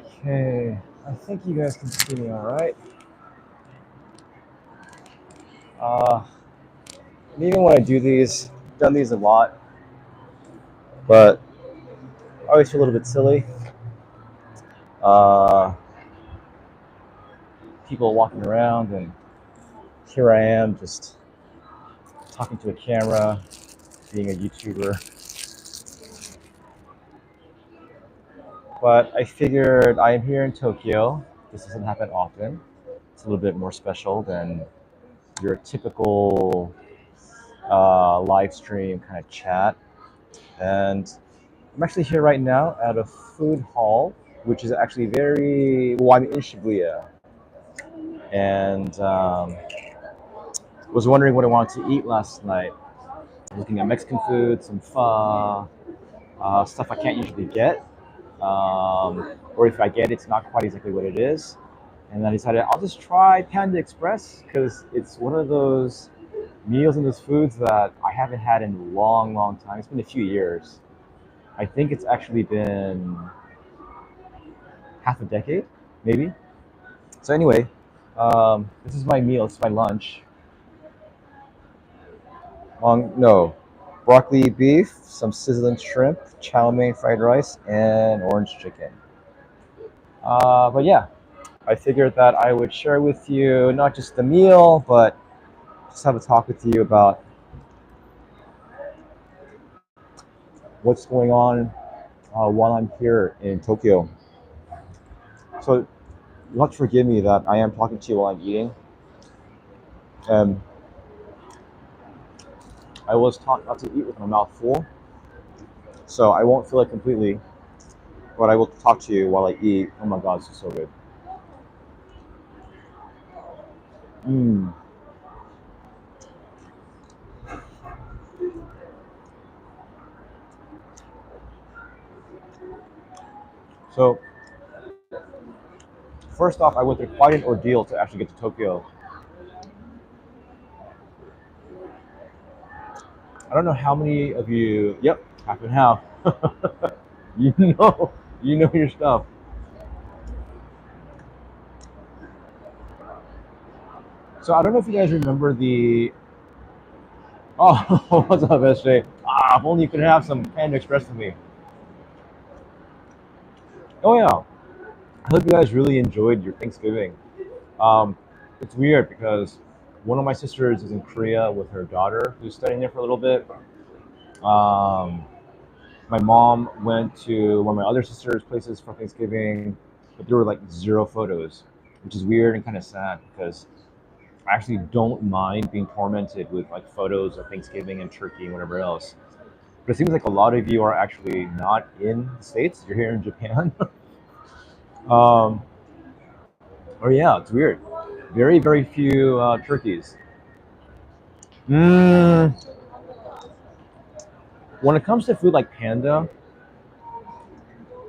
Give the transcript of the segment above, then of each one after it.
Okay, I think you guys can see me all right. Uh, and even when I do these, I've done these a lot, but I always feel a little bit silly. Uh, People walking around, and here I am just talking to a camera, being a YouTuber. But I figured I am here in Tokyo. This doesn't happen often. It's a little bit more special than your typical live stream kind of chat. And I'm actually here right now at a food hall, which is actually well, I'm in Shibuya. And was wondering what I wanted to eat last night. Looking at Mexican food, some pho, stuff I can't usually get. Or if I get it, it's not quite exactly what it is. And then I decided I'll just try Panda Express because it's one of those meals and those foods that I haven't had in a long, long time. It's been a few years. I think it's actually been half a decade, maybe. So anyway, this is my meal. It's my lunch. No, broccoli beef, some sizzling shrimp, chow mein fried rice, and orange chicken. But yeah, I figured that I would share with you not just the meal, but just have a talk with you about what's going on while I'm here in Tokyo. So you'll have to forgive me that I am talking to you while I'm eating. Um, I was taught not to eat with my mouth full, so I won't fill it completely, but I will talk to you while I eat. Oh my god, this is so good. Mm. So first off, I went through quite an ordeal to actually get to Tokyo. I don't know how many of you. Yep, half and half. you know, you know your stuff. So I don't know if you guys remember the. Oh, what's up, SJ? If only you could have some Panda Express with me. Oh yeah, I hope you guys really enjoyed your Thanksgiving. Um, it's weird because one of my sisters is in Korea with her daughter who's studying there for a little bit. Um, my mom went to one of my other sister's places for Thanksgiving, but there were like zero photos, which is weird and kind of sad because I actually don't mind being tormented with like photos of Thanksgiving and turkey and whatever else. But it seems like a lot of you are actually not in the States. You're here in Japan. um, or yeah, it's weird. Very, very few turkeys. Mm, when it comes to food like panda,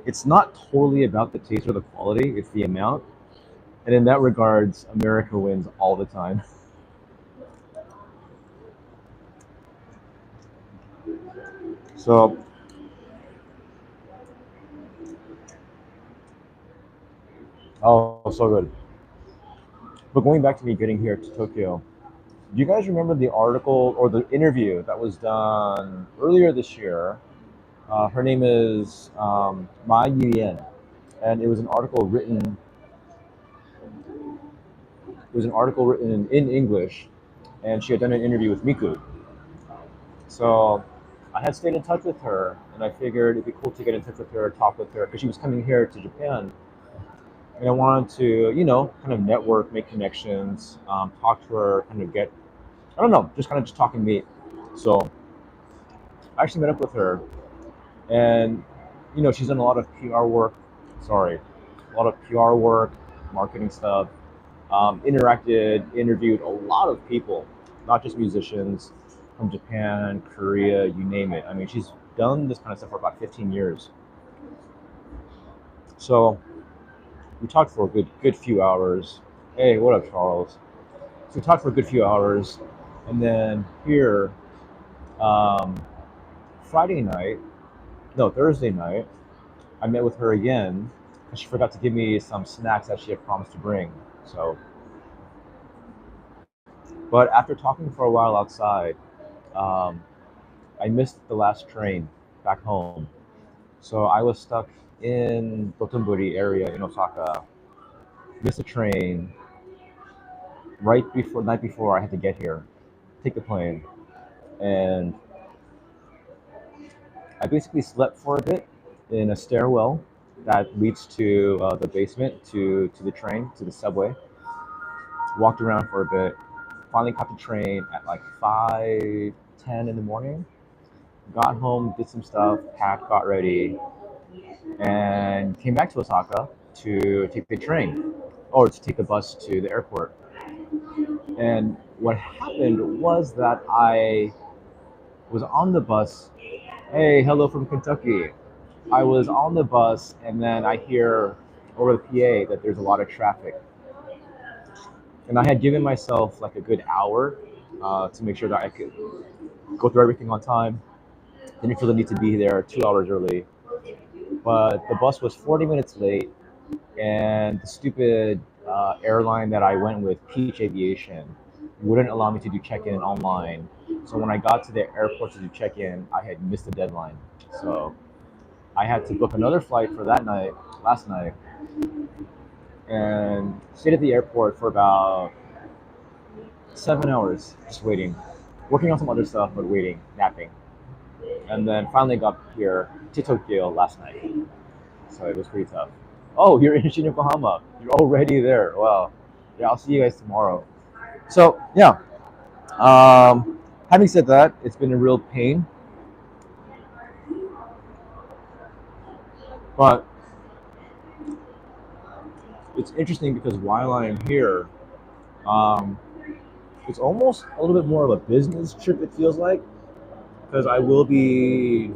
it's not totally about the taste or the quality, it's the amount. And in that regards, America wins all the time. So, oh, so good. But going back to me getting here to Tokyo, do you guys remember the article or the interview that was done earlier this year? Her name is MAID, and it was an article written. It was an article written in English, and she had done an interview with Miku. So I had stayed in touch with her, and I figured it'd be cool to get in touch with her, talk with her, because she was coming here to Japan, and I wanted to, kind of network, make connections, talk to her, kind of get, I don't know, just kind of just talk and meet. So I actually met up with her, and she's done a lot of PR work. Sorry, a lot of PR work, marketing stuff. Interviewed a lot of people, not just musicians from Japan, Korea, you name it. I mean, she's done this kind of stuff for about 15 years. So we talked for a good few hours. Hey, what up, Charles? So we talked for a good few hours, and then here, um, Friday night, no, Thursday night, I met with her again, and she forgot to give me some snacks that she had promised to bring. So, but after talking for a while outside, um, I missed the last train back home. So I was stuck in Dotonbori area in Osaka. Missed the train right before night before I had to get here, take the plane, and I basically slept for a bit in a stairwell that leads to the basement to the train to the subway. Walked around for a bit. Finally caught the train at like 5:10 in the morning. Got home, did some stuff, packed, got ready, and came back to Osaka to take the train or to take the bus to the airport. And what happened was that I was on the bus. Hey, hello from Kentucky. I was on the bus, and then I hear over the PA that there's a lot of traffic. And I had given myself like a good hour to make sure that I could go through everything on time. Didn't feel the need to be there 2 hours early. But the bus was 40 minutes late, and the stupid airline that I went with, Peach Aviation, wouldn't allow me to do check-in online. So when I got to the airport to do check-in, I had missed the deadline. So I had to book another flight for that night, last night, and stayed at the airport for about 7 hours, just waiting, working on some other stuff, but waiting, napping, and then finally got here to Tokyo last night. So it was pretty tough. Oh, you're in Yokohama. You're already there. Wow. Yeah, I'll see you guys tomorrow. So yeah. Having said that, it's been a real pain, but it's interesting because while I'm here, um, it's almost a little bit more of a business trip. It feels like because I will be.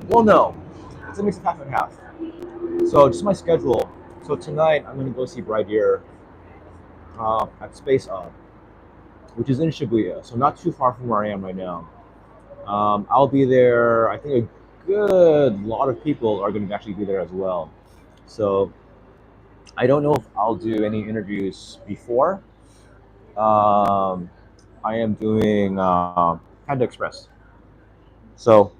Well, no, it's a mix of half and half. So just my schedule. So tonight I'm going to go see Bright Ear at Space Up, which is in Shibuya, so not too far from where I am right now. I'll be there. I think a good lot of people are going to actually be there as well. So I don't know if I'll do any interviews before. Um, I am doing Panda Express. So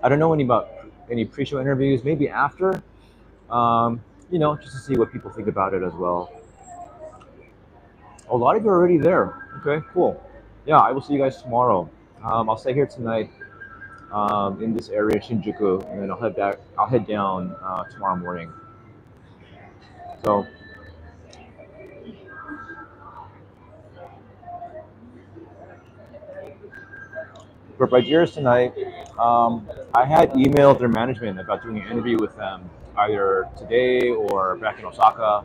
I don't know any pre-show interviews. Maybe after. Just to see what people think about it as well. A lot of you are already there. Okay, cool. Yeah, I will see you guys tomorrow. I'll stay here tonight in this area, Shinjuku, and then I'll head back. I'll head down tomorrow morning. So for Brightyears tonight, I had emailed their management about doing an interview with them either today or back in Osaka.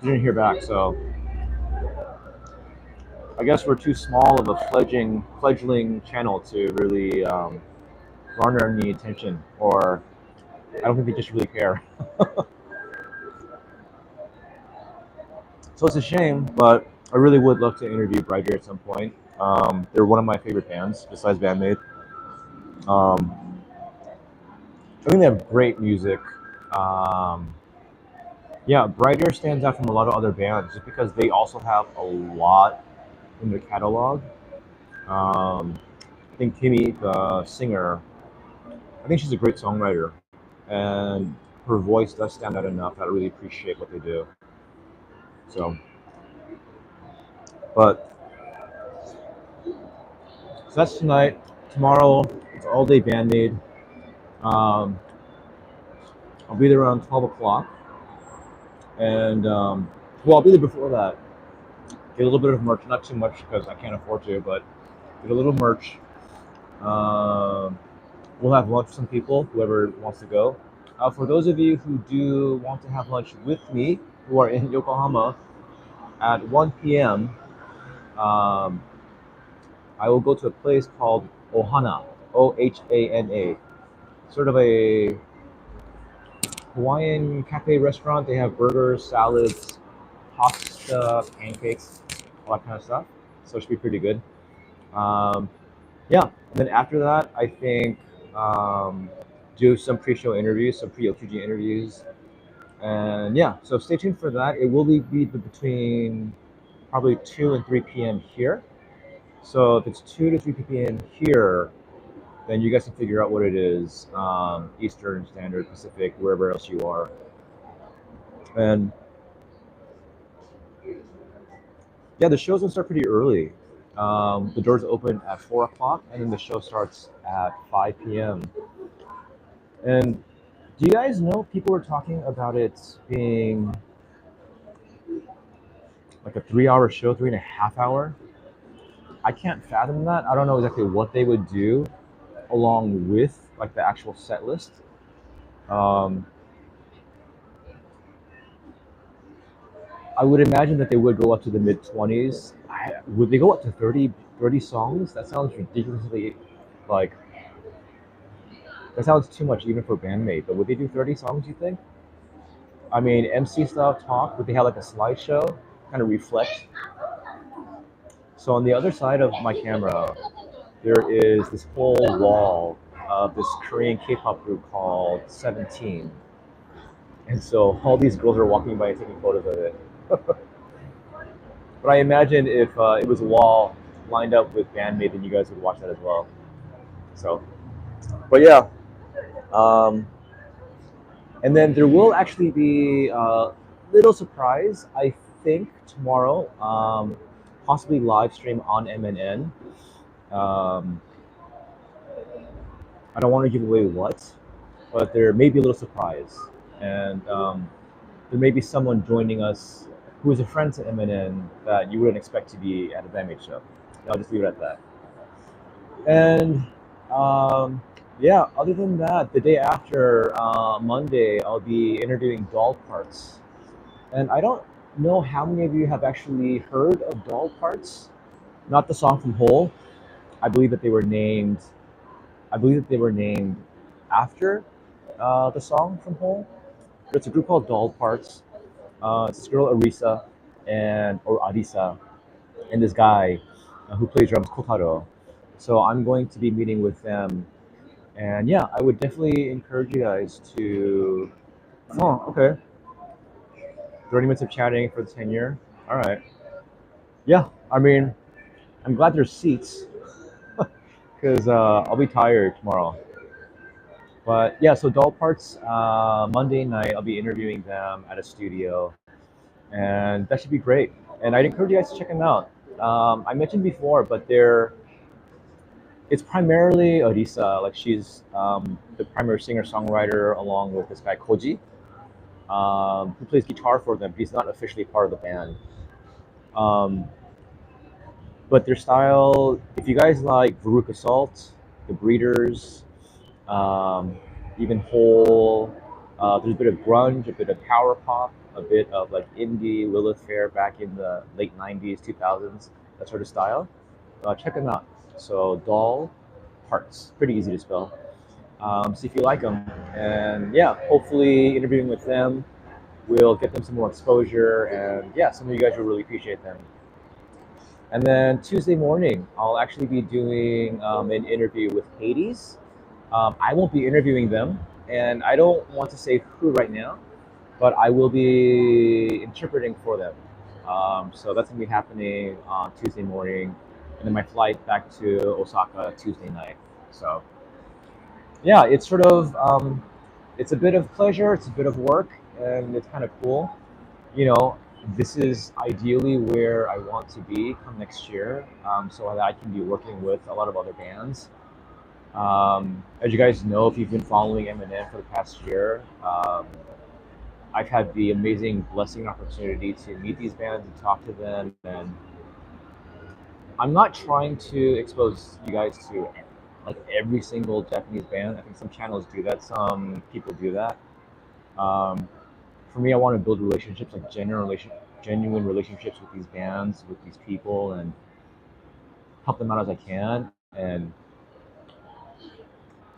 Didn't hear back, so I guess we're too small of a fledgling channel to really garner any attention, or I don't think they just really care. So it's a shame, but I really would love to interview Brighter at some point. They're one of my favorite bands besides BandMaid. Um, I think they have great music. Um, yeah, Brighter stands out from a lot of other bands just because they also have a lot in their catalog. Um, I think Timmy, the singer, I think she's a great songwriter, and her voice does stand out enough that I really appreciate what they do. So, but so that's tonight. Tomorrow, it's all day BandMaid. Um, I'll be there around 12 o'clock. And, well, I'll be there before that. Get a little bit of merch, not too much because I can't afford to, but get a little merch. Um, we'll have lunch with some people, whoever wants to go. For those of you who do want to have lunch with me, who are in Yokohama, at 1 p.m., um, I will go to a place called Ohana, Ohana, sort of a Hawaiian cafe restaurant. They have burgers, salads, pasta, pancakes, all that kind of stuff. So it should be pretty good. Um, yeah. And then after that, I think do some pre-show interviews, some pre-OQG interviews, and yeah. So stay tuned for that. It will be between probably 2 and 3 p.m. here. So if it's 2 to 3 p.m. here, then you guys can figure out what it is, Eastern Standard, Pacific, wherever else you are. And yeah, the show's gonna start pretty early. The doors open at 4 o'clock, and then the show starts at 5 p.m. And do you guys know people were talking about it being like a 3 hour show, 3.5 hour? I can't fathom that. I don't know exactly what they would do along with like the actual set list. Um, I would imagine that they would go up to the mid 20s. Would they go up to 30 songs? That sounds ridiculously like that sounds too much even for bandmate. But would they do 30 songs? You think? I mean, MC style talk. Would they have like a slideshow, kind of reflect? So on the other side of my camera, there is this whole wall of this Korean K-pop group called 17. And so all these girls are walking by and taking photos of it. But I imagine if it was a wall lined up with bandmate, then you guys would watch that as well. So, but yeah. And then there will actually be a little surprise, I think, tomorrow, possibly live stream on MNN. Um, I don't want to give away what, but there may be a little surprise. And there may be someone joining us who is a friend to MNN that you wouldn't expect to be at a bandmate show. I'll just leave it at that. And yeah, other than that, the day after, Monday, I'll be interviewing Doll Parts. And I don't know how many of you have actually heard of Doll Parts. Not the song from Hole. I believe that they were named. I believe that they were named after the song from Hole. But it's a group called Doll Parts. It's this girl Arisa or Arisa, and this guy who plays drums, Kotaro. So I'm going to be meeting with them, and yeah, I would definitely encourage you guys to. Oh, okay. 30 minutes of chatting for the tenure. All right. Yeah, I mean, I'm glad there's seats because I'll be tired tomorrow. But yeah, so Doll Parts, Monday night, I'll be interviewing them at a studio, and that should be great. And I'd encourage you guys to check them out. I mentioned before, but it's primarily Arisa. Like she's the primary singer-songwriter along with this guy Koji, who plays guitar for them. He's not officially part of the band. But their style, if you guys like Veruca Salt, The Breeders, even Hole, there's a bit of grunge, a bit of power pop, a bit of like indie Lilith Fair back in the late 90s, 2000s, that sort of style. Check them out. So Doll Parts, pretty easy to spell. See if you like them. And yeah, hopefully interviewing with them will get them some more exposure. And yeah, some of you guys will really appreciate them. And then Tuesday morning, I'll actually be doing an interview with Hades. I won't be interviewing them, and I don't want to say who right now, but I will be interpreting for them. So that's going to be happening on Tuesday morning, and then my flight back to Osaka Tuesday night. So yeah, it's sort of it's a bit of pleasure, it's a bit of work, and it's kind of cool. You know, this is ideally where I want to be come next year, so that I can be working with a lot of other bands. As you guys know, if you've been following Eminem for the past year, I've had the amazing blessing and opportunity to meet these bands and talk to them. And I'm not trying to expose you guys to like every single Japanese band. I think some channels do that, some people do that. For me, I want to build relationships, like genuine relationships with these bands, with these people, and help them out as I can. And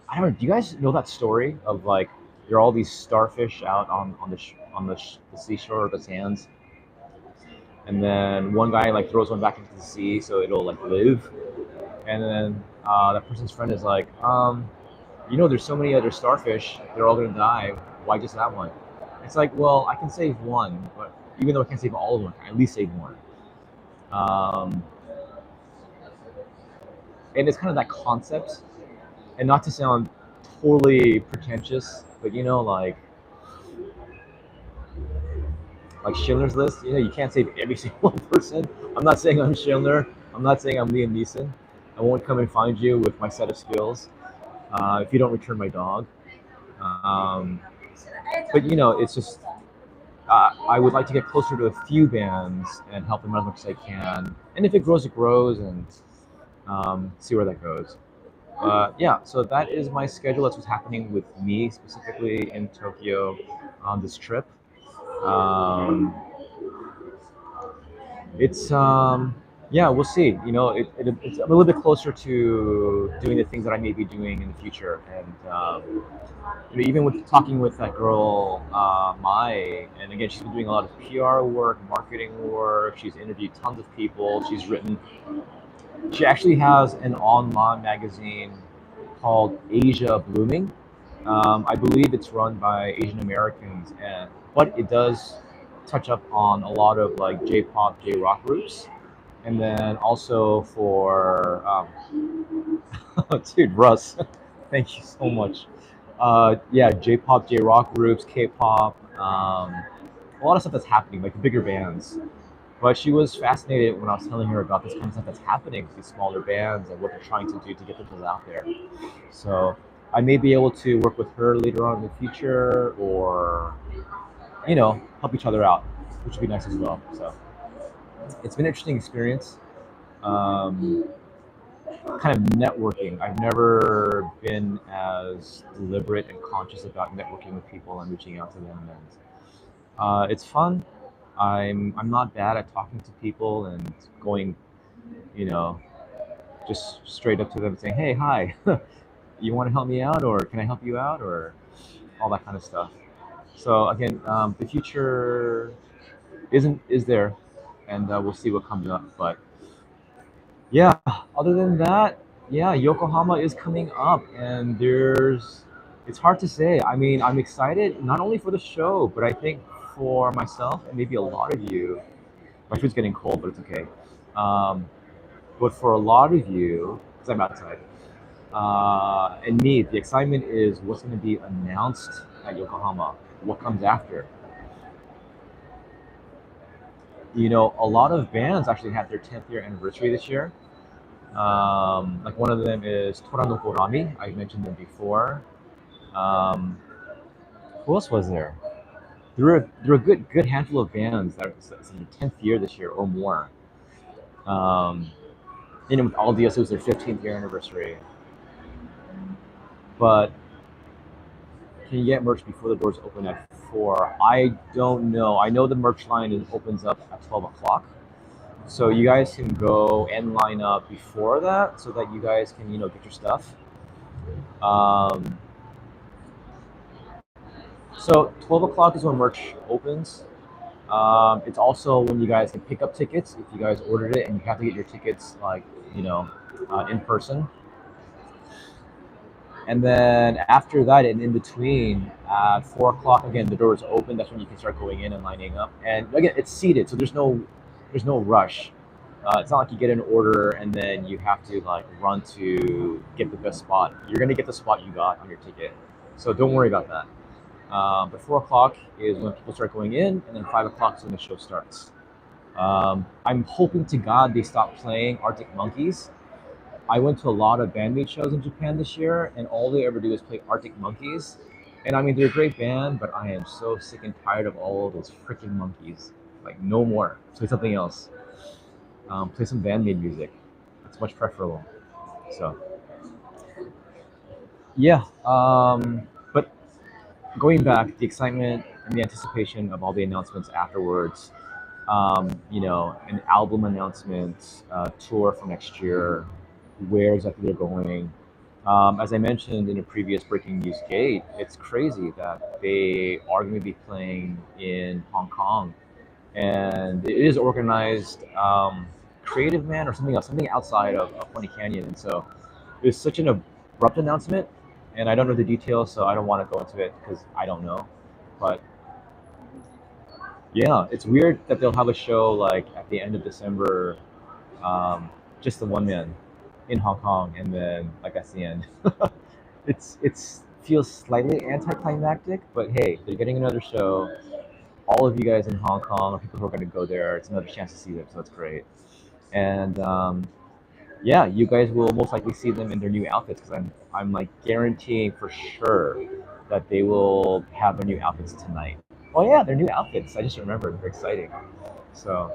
I don't know. Do you guys know that story of like there are all these starfish out on the seashore, the sands, and then one guy like throws one back into the sea so it'll like live, and then that person's friend is like, there's so many other starfish, they're all gonna die. Why just that one? It's like, well, I can save one, but even though I can't save all of them, I can at least save one. Um, and it's kind of that concept, and not to sound totally pretentious, but like Schindler's List. You can't save every single person. I'm not saying I'm Schindler. I'm not saying I'm Liam Neeson. I won't come and find you with my set of skills if you don't return my dog. Um, but it's just I would like to get closer to a few bands and help them out as much as I can. And if it grows, and see where that goes. Yeah, so that is my schedule. That's what's happening with me specifically in Tokyo on this trip. Um, it's yeah, we'll see. It's a little bit closer to doing the things that I may be doing in the future, and even with talking with that girl, Mai, and again, she's been doing a lot of PR work, marketing work. She's interviewed tons of people. She actually has an online magazine called Asia Blooming. I believe it's run by Asian Americans, but it does touch up on a lot of like J-pop, J-rock groups, and then also for dude Russ, thank you so much. Yeah, J-pop, J-rock groups, K-pop, a lot of stuff that's happening, like the bigger bands. But she was fascinated when I was telling her about this kind of stuff that's happening with these smaller bands and what they're trying to do to get themselves out there. So I may be able to work with her later on in the future, or help each other out, which would be nice as well. So it's been an interesting experience. Um, Kind of networking. I've never been as deliberate and conscious about networking with people and reaching out to them, and it's fun. I'm not bad at talking to people and going, you know, just straight up to them and saying, "Hey, hi, you want to help me out, or can I help you out, or all that kind of stuff." So again, the future is there, and we'll see what comes up. But yeah, other than that, yeah, Yokohama is coming up, and it's hard to say. I mean, I'm excited not only for the show, but I think for myself and maybe a lot of you. My food's getting cold, but it's okay. Um, but for a lot of you, because I'm outside, and me, the excitement is what's going to be announced at Yokohama, what comes after. A lot of bands actually had their 10th year anniversary this year. Like one of them is Torano Gorami. I mentioned them before. Um, who else was there? There were a good handful of bands that it's their 10th year this year or more. Um, with Aldius, it was their 15th year anniversary. But can you get merch before the doors open at 4? I don't know. I know the merch line opens up at 12 o'clock. So you guys can go and line up before that so that you guys can, get your stuff. Um, so 12 o'clock is when merch opens. It's also when you guys can pick up tickets if you guys ordered it, and you have to get your tickets in person. And then after that, and in between, at 4 o'clock, again the doors open. That's when you can start going in and lining up. And again, it's seated, so there's no rush. It's not like you get an order and then you have to like run to get the best spot. You're gonna get the spot you got on your ticket, so don't worry about that. But 4 o'clock is when people start going in, and then 5 o'clock is when the show starts. I'm hoping to God they stop playing Arctic Monkeys. I went to a lot of bandmate shows in Japan this year, and all they ever do is play Arctic Monkeys. And I mean, they're a great band, but I am so sick and tired of all of those freaking monkeys. Like, no more. Play something else. Play some bandmate music. It's much preferable. So, yeah. But going back, the excitement and the anticipation of all the announcements afterwards. An album announcement, tour for next year, where exactly they're going. As I mentioned in a previous breaking news gate, it's crazy that they are going to be playing in Hong Kong, and it is organized Creative Man or something else, something outside of Funny Canyon. And so it was such an abrupt announcement, and I don't know the details, so I don't want to go into it because I don't know. But yeah, it's weird that they'll have a show like at the end of December, um, just the one man in Hong Kong, and then like that's the end. It's feels slightly anticlimactic, but hey, they're getting another show. All of you guys in Hong Kong, or people who are going to go there, it's another chance to see them, so that's great. And yeah, you guys will most likely see them in their new outfits because I'm like guaranteeing for sure that they will have their new outfits tonight. Oh yeah, their new outfits. I just remembered. They're exciting. So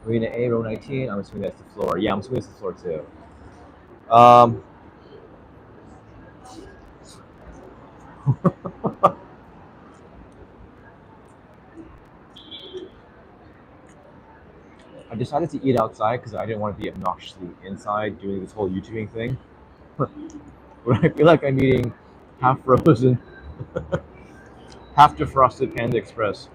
Arena A, row 19. I'm assuming that's the floor. Yeah, I'm assuming it's the floor too. Um, I decided to eat outside because I didn't want to be obnoxiously inside doing this whole YouTubing thing. Where I feel like I'm eating half frozen, half defrosted Panda Express.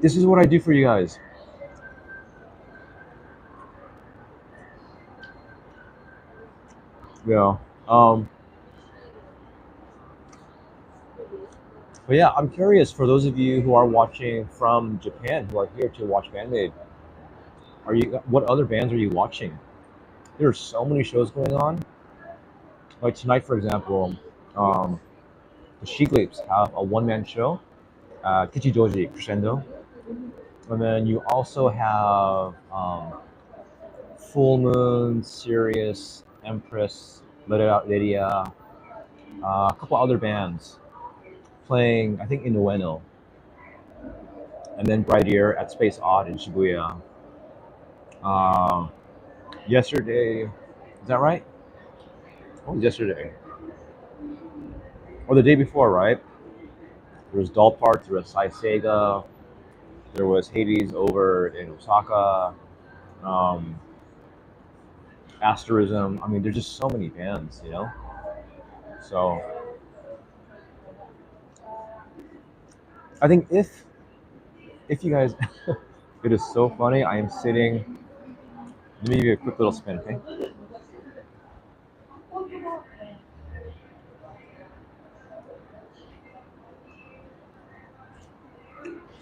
This is what I do for you guys. Yeah. Um, but yeah, I'm curious for those of you who are watching from Japan who are here to watch BandMaid. Are you? What other bands are you watching? There are so many shows going on. Like tonight, for example, um, the Sheetlapes have a one-man show, Kichijoji Crescendo, and then you also have Full Moon, Sirius, Empress, Let It Out Lydia, a couple other bands playing. I think in Ueno, and then Bright Ear at Space Odd in Shibuya. Uh, Yesterday, is that right? What was yesterday? Or the day before, right? There was Doll Parts, there was Sai Sega, there was Hades over in Osaka, um, Asterism. I mean, there's just so many bands, you know? So I think if you guys, it is so funny. I am sitting. Let me give you a quick little spin, okay?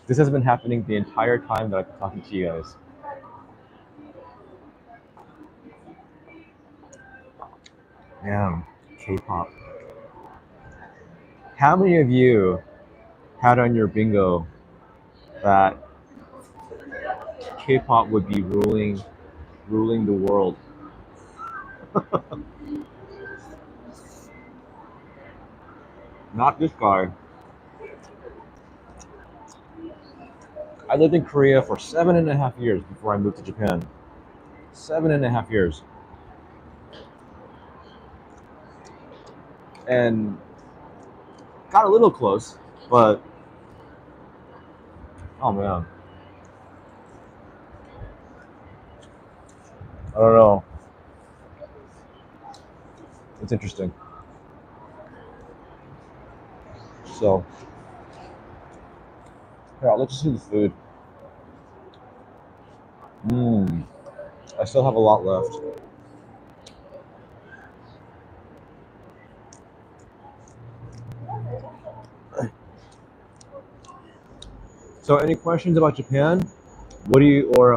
This has been happening the entire time that I've been talking to you guys. Yeah, K-pop. How many of you had on your bingo that K-pop would be ruling the world? Not this guy. I lived in Korea for 7.5 years before I moved to Japan. 7.5 years. And got a little close, but oh man, I don't know. It's interesting. So, yeah, let's just do the food. Mmm. I still have a lot left. So, any questions about Japan? What do you, or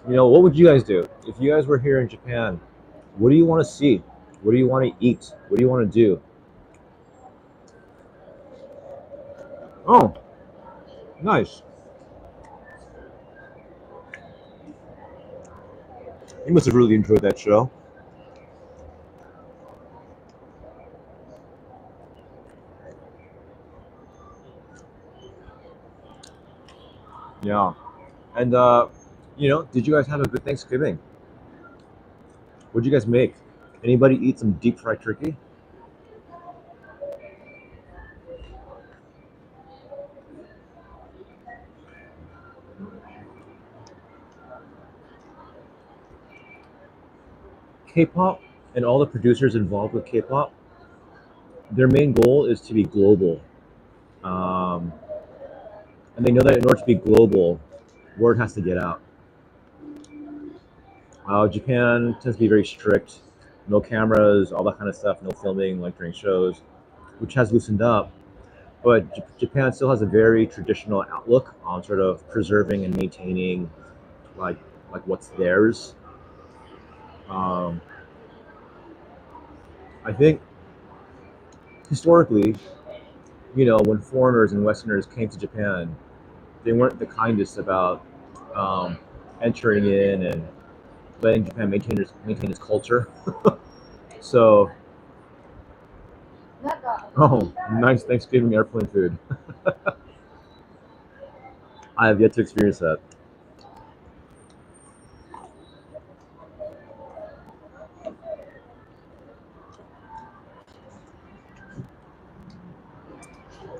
what would you guys do if you guys were here in Japan? What do you want to see? What do you want to eat? What do you want to do? Oh, nice. You must have really enjoyed that show. Yeah. And did you guys have a good Thanksgiving? What'd you guys make? Anybody eat some deep fried turkey? K-pop and all the producers involved with K-pop, their main goal is to be global. Um, and they know that in order to be global, word has to get out. Japan tends to be very strict, no cameras, all that kind of stuff, no filming like during shows, which has loosened up. But Japan still has a very traditional outlook on sort of preserving and maintaining like what's theirs. Um, I think historically, when foreigners and Westerners came to Japan, they weren't the kindest about um, entering in and letting Japan maintain its culture. So, oh, nice Thanksgiving airplane food. I have yet to experience that.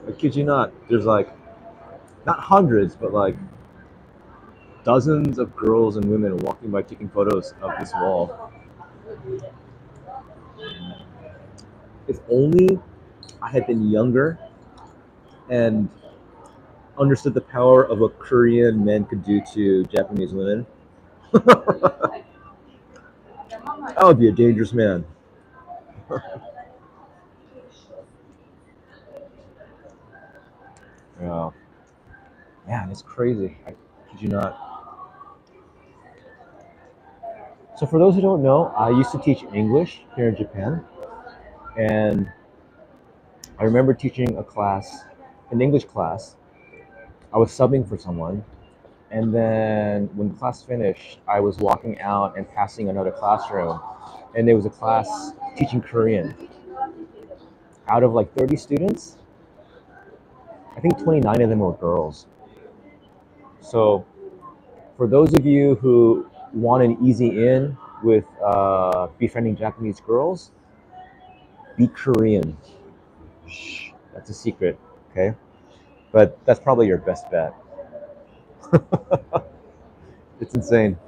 I kid you not. There's like not hundreds, but like dozens of girls and women walking by taking photos of this wall. If only I had been younger and understood the power of what Korean men could do to Japanese women, I would be a dangerous man. Yeah, man, it's crazy. I kid you not. So, for those who don't know, I used to teach English here in Japan, and I remember teaching a class, an English class. I was subbing for someone, and then when the class finished, I was walking out and passing another classroom, and there was a class teaching Korean. Out of like 30 students, I think 29 of them were girls. So, for those of you who want an easy in with befriending Japanese girls, be Korean. Shh, that's a secret, okay? But that's probably your best bet. It's insane.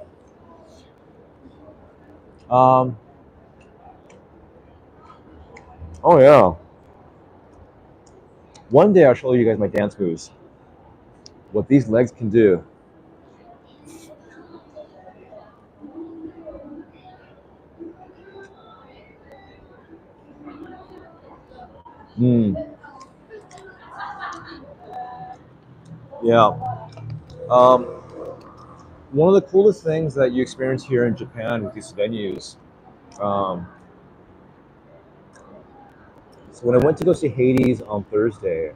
Um, oh yeah. One day I'll show you guys my dance moves. What these legs can do. Mm, yeah. Um, One of the coolest things that you experience here in Japan with these venues. Um, so when I went to go see Hades on Thursday,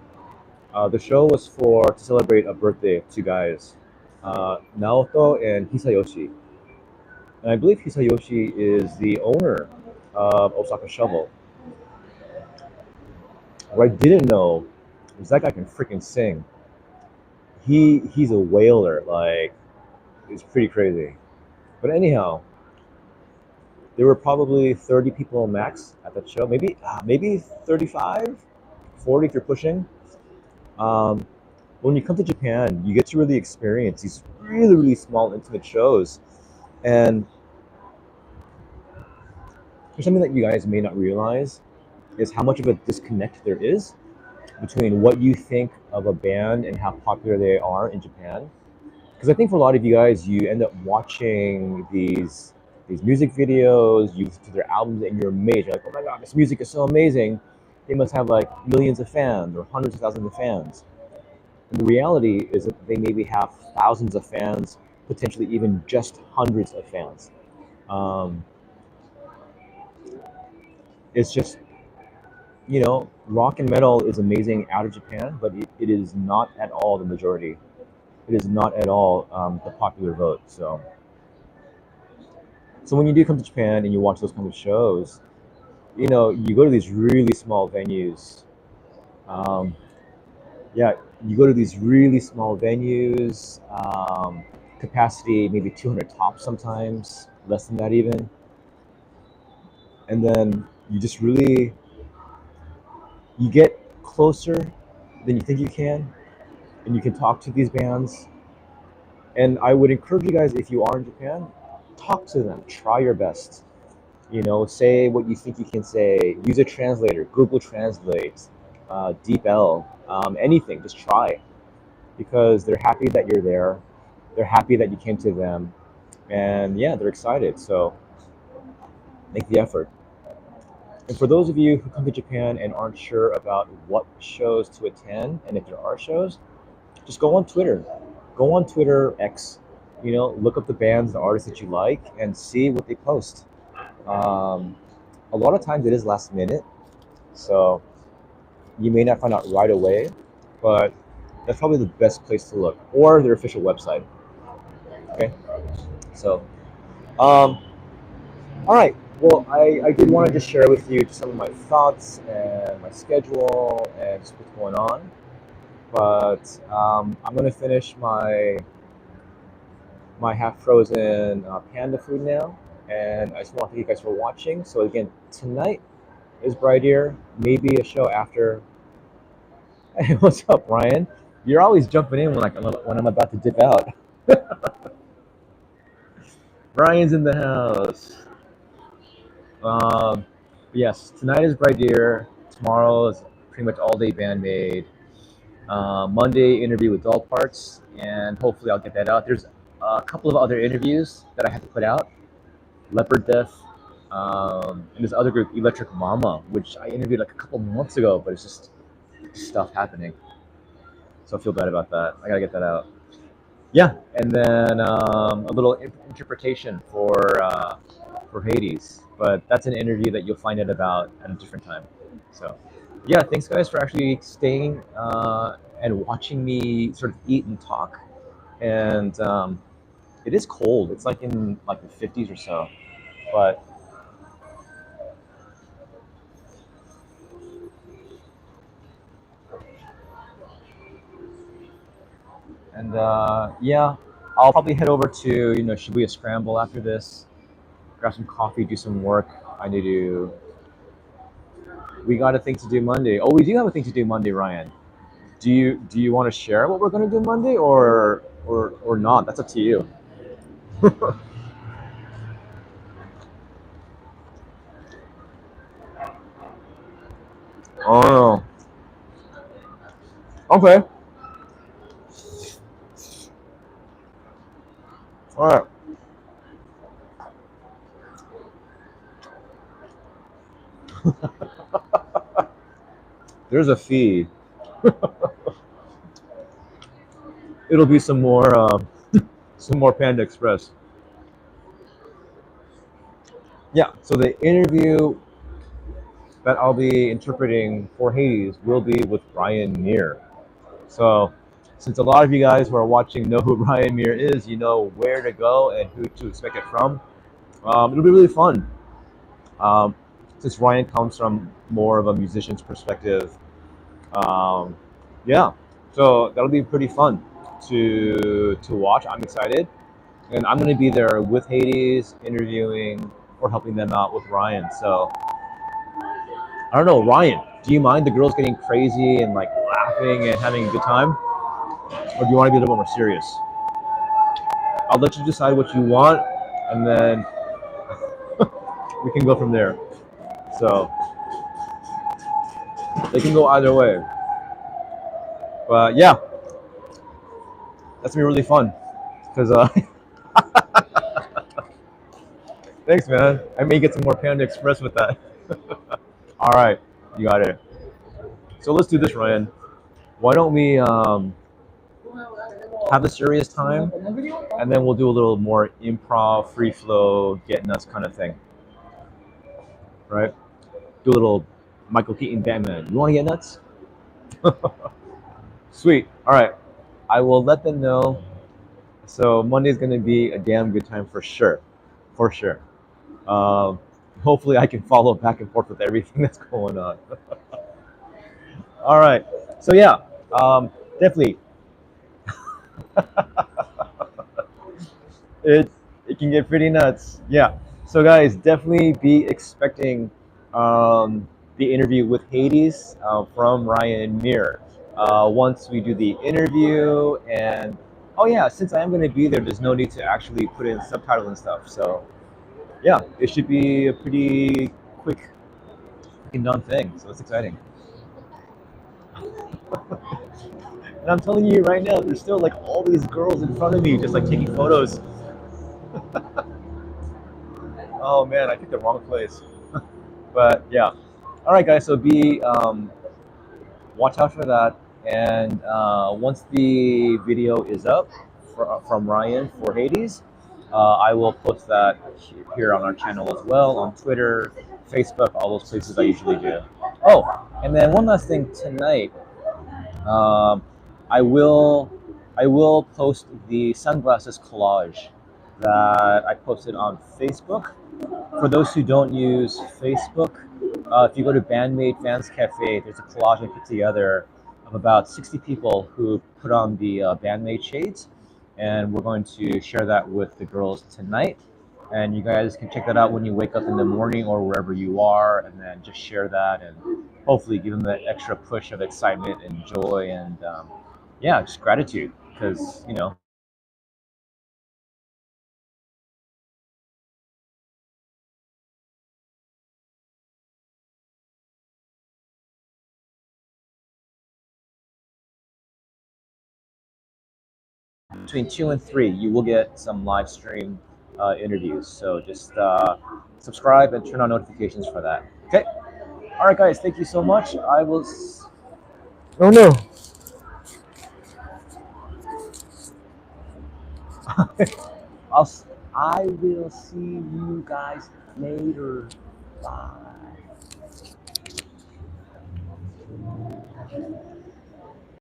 the show was to celebrate a birthday of two guys, Naoto and Hisayoshi. And I believe Hisayoshi is the owner of Osaka Shovel. What I didn't know is that guy can freaking sing. He's a whaler. Like, it's pretty crazy. But anyhow, there were probably 30 people max at that show. Maybe 35, 40 if you're pushing. Um, when you come to Japan, you get to really experience these really, really small, intimate shows. And there's something that you guys may not realize is how much of a disconnect there is between what you think of a band and how popular they are in Japan. Because I think for a lot of you guys, you end up watching these music videos, you listen to their albums, and you're amazed. You're like, oh my god, this music is so amazing. They must have like millions of fans or hundreds of thousands of fans. And the reality is that they maybe have thousands of fans, potentially even just hundreds of fans. Um, it's just, rock and metal is amazing out of Japan, but it is not at all the majority. It is not at all the popular vote. So when you do come to Japan and you watch those kind of shows, you go to these really small venues. Um, yeah, you go to these really small venues, capacity maybe 200 tops sometimes, less than that even. And then you get closer than you think you can, and you can talk to these bands. And I would encourage you guys, if you are in Japan, talk to them, try your best. Say what you think you can say. Use a translator, Google Translate, DeepL, anything. Just try, because they're happy that you're there. They're happy that you came to them. And yeah, they're excited. So make the effort. And for those of you who come to Japan and aren't sure about what shows to attend, and if there are shows, just go on Twitter. Go on Twitter X. Look up the bands, the artists that you like, and see what they post. Um, a lot of times it is last minute, so you may not find out right away, but that's probably the best place to look, or their official website. Okay, so um, all right. Well, I did want to just share with you some of my thoughts and my schedule and just what's going on. But I'm gonna finish my half frozen panda food now, and I just want to thank you guys for watching. So again, tonight is Bright Ear, maybe a show after. Hey, what's up, Ryan? You're always jumping in when I'm about to dip out. Ryan's in the house. Um, yes, tonight is Bright Ear. Tomorrow is pretty much all day band made. Monday interview with Doll Parts, and hopefully I'll get that out. There's a couple of other interviews that I have to put out. Leopard Death, and this other group, Electric Mama, which I interviewed like a couple months ago, but it's just stuff happening. So I feel bad about that. I gotta get that out. Yeah, and then a little interpretation for Hades, but that's an interview that you'll find out about at a different time. So, yeah, thanks guys for actually staying and watching me sort of eat and talk. And it is cold. It's like in like the 50s or so, but and yeah, I'll probably head over to Shibuya Scramble after this, grab some coffee, do some work. I need to. We got a thing to do Monday. Oh, we do have a thing to do Monday, Ryan. Do you want to share what we're going to do Monday, or not? That's up to you. Oh, okay. All right. There's a fee. It'll be some more Panda Express. Yeah. So the interview that I'll be interpreting for Hades will be with Ryan Meir. So, since a lot of you guys who are watching know who Ryan Meir is, you know where to go and who to expect it from. It'll be really fun. Um, since Ryan comes from more of a musician's perspective, um, yeah. So that'll be pretty fun to watch. I'm excited, and I'm going to be there with Hades, interviewing or helping them out with Ryan. So I don't know, Ryan. Do you mind the girls getting crazy and like laughing and having a good time, or do you want to be a little bit more serious? I'll let you decide what you want, and then we can go from there. So they can go either way. But yeah, that's gonna be really fun. Cause thanks, man. I may get some more Panda Express with that. All right, you got it. So let's do this, Ryan. Why don't we have a serious time, and then we'll do a little more improv, free flow, get nuts kind of thing, right? Do a little Michael Keaton Batman. You want to get nuts? Sweet. All right. I will let them know. So Monday's going to be a damn good time for sure. For sure. Um, hopefully I can follow back and forth with everything that's going on. All right. So yeah, definitely. it it can get pretty nuts. Yeah. So guys, definitely be expecting the interview with Hades from Ryan Meir. Once we do the interview, and oh yeah, since I am going to be there, there's no need to actually put in subtitles and stuff. So yeah, it should be a pretty quick and done thing. So it's exciting. And I'm telling you right now, there's still like all these girls in front of me just like taking photos. Oh man, I picked the wrong place. But yeah. All right, guys. So be watch out for that. And once the video is up from Ryan for Hades, I will post that here on our channel as well, on Twitter, Facebook, all those places I usually do. Oh, and then one last thing tonight, um, I will I will post the sunglasses collage that I posted on Facebook. For those who don't use Facebook, if you go to Bandmade Fans Cafe, there's a collage I put together of about 60 people who put on the Bandmade shades, and we're going to share that with the girls tonight. And you guys can check that out when you wake up in the morning or wherever you are, and then just share that and hopefully give them that extra push of excitement and joy and yeah, just gratitude because between 2 and 3, you will get some live stream interviews. So just subscribe and turn on notifications for that. Okay. All right, guys. Thank you so much. I will. Oh no. I'll. I will see you guys later. Bye.